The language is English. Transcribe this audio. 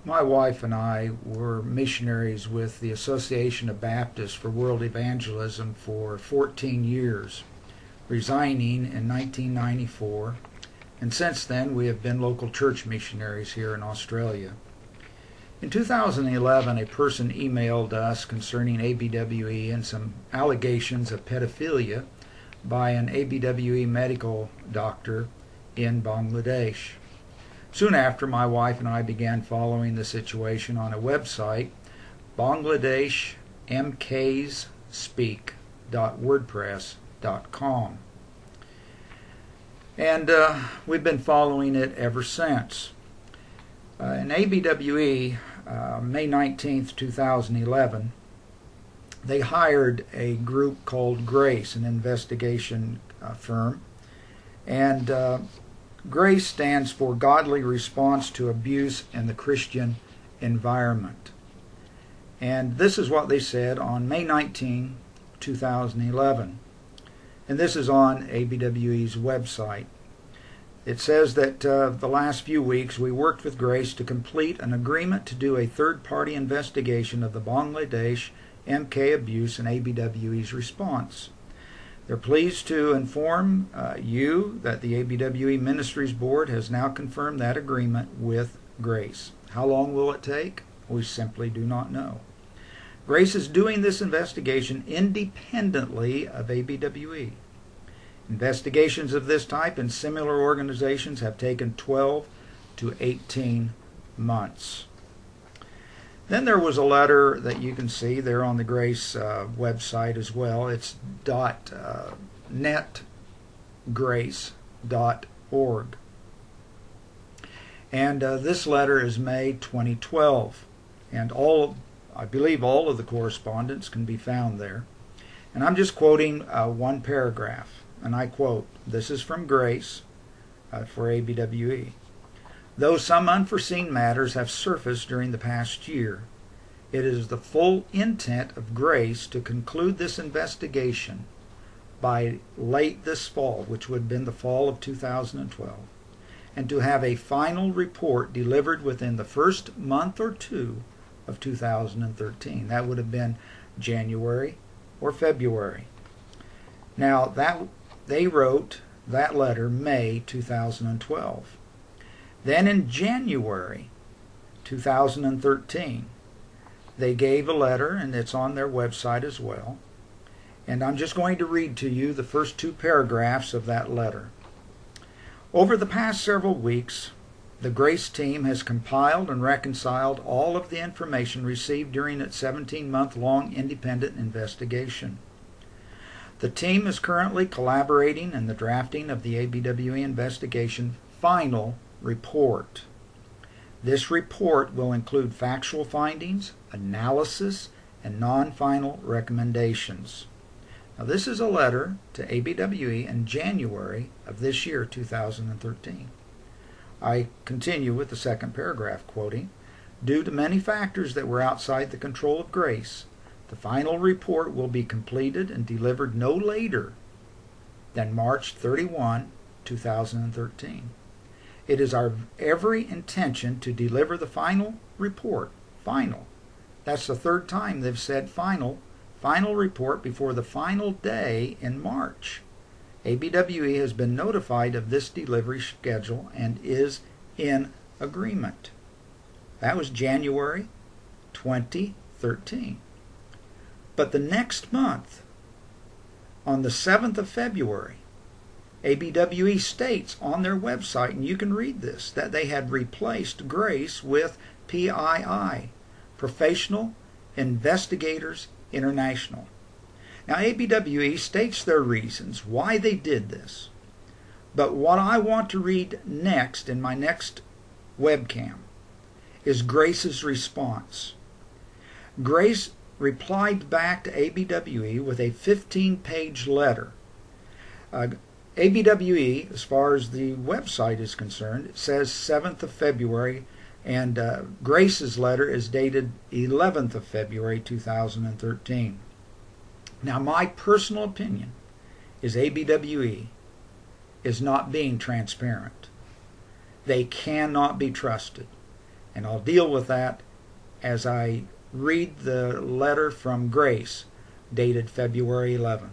My wife and I were missionaries with the Association of Baptists for World Evangelism for 14 years, resigning in 1994, and since then we have been local church missionaries here in Australia. In 2011, a person emailed us concerning ABWE and some allegations of pedophilia by an ABWE medical doctor in Bangladesh. Soon after, my wife and I began following the situation on a website, bangladeshmksspeak.wordpress.com. And we've been following it ever since. In ABWE, May 19th, 2011, they hired a group called G.R.A.C.E, an investigation firm, and G.R.A.C.E stands for Godly Response to Abuse in the Christian Environment. And this is what they said on May 19, 2011. And this is on ABWE's website. It says that the last few weeks we worked with G.R.A.C.E to complete an agreement to do a third-party investigation of the Bangladesh MK abuse and ABWE's response. They're pleased to inform you that the ABWE Ministries Board has now confirmed that agreement with G.R.A.C.E. How long will it take? We simply do not know. G.R.A.C.E is doing this investigation independently of ABWE. Investigations of this type in similar organizations have taken 12 to 18 months. Then there was a letter that you can see there on the G.R.A.C.E website as well. It's .netgrace.org. And this letter is May 2012. And I believe all of the correspondence can be found there. And I'm just quoting one paragraph. And I quote, this is from G.R.A.C.E for ABWE. Though some unforeseen matters have surfaced during the past year, it is the full intent of G.R.A.C.E to conclude this investigation by late this fall, which would have been the fall of 2012, and to have a final report delivered within the first month or two of 2013. That would have been January or February. Now, they wrote that letter May 2012. Then in January 2013, they gave a letter, and it's on their website as well. And I'm just going to read to you the first two paragraphs of that letter. Over the past several weeks, the G.R.A.C.E team has compiled and reconciled all of the information received during its 17-month-long independent investigation. The team is currently collaborating in the drafting of the ABWE investigation final report. This report will include factual findings, analysis, and non-final recommendations. Now, this is a letter to ABWE in January of this year, 2013. I continue with the second paragraph, quoting, due to many factors that were outside the control of G.R.A.C.E, the final report will be completed and delivered no later than March 31, 2013. It is our every intention to deliver the final report. Final. That's the third time they've said final report before the final day in March. ABWE has been notified of this delivery schedule and is in agreement. That was January 2013. But the next month, on the 7th of February, ABWE states on their website, and you can read this, that they had replaced G.R.A.C.E with PII, Professional Investigators International. Now, ABWE states their reasons why they did this. But what I want to read next in my next webcam is G.R.A.C.E's response. G.R.A.C.E replied back to ABWE with a 15-page letter. ABWE, as far as the website is concerned, it says 7th of February, and G.R.A.C.E's letter is dated 11th of February 2013. Now, my personal opinion is ABWE is not being transparent. They cannot be trusted. And I'll deal with that as I read the letter from Grace dated February 11.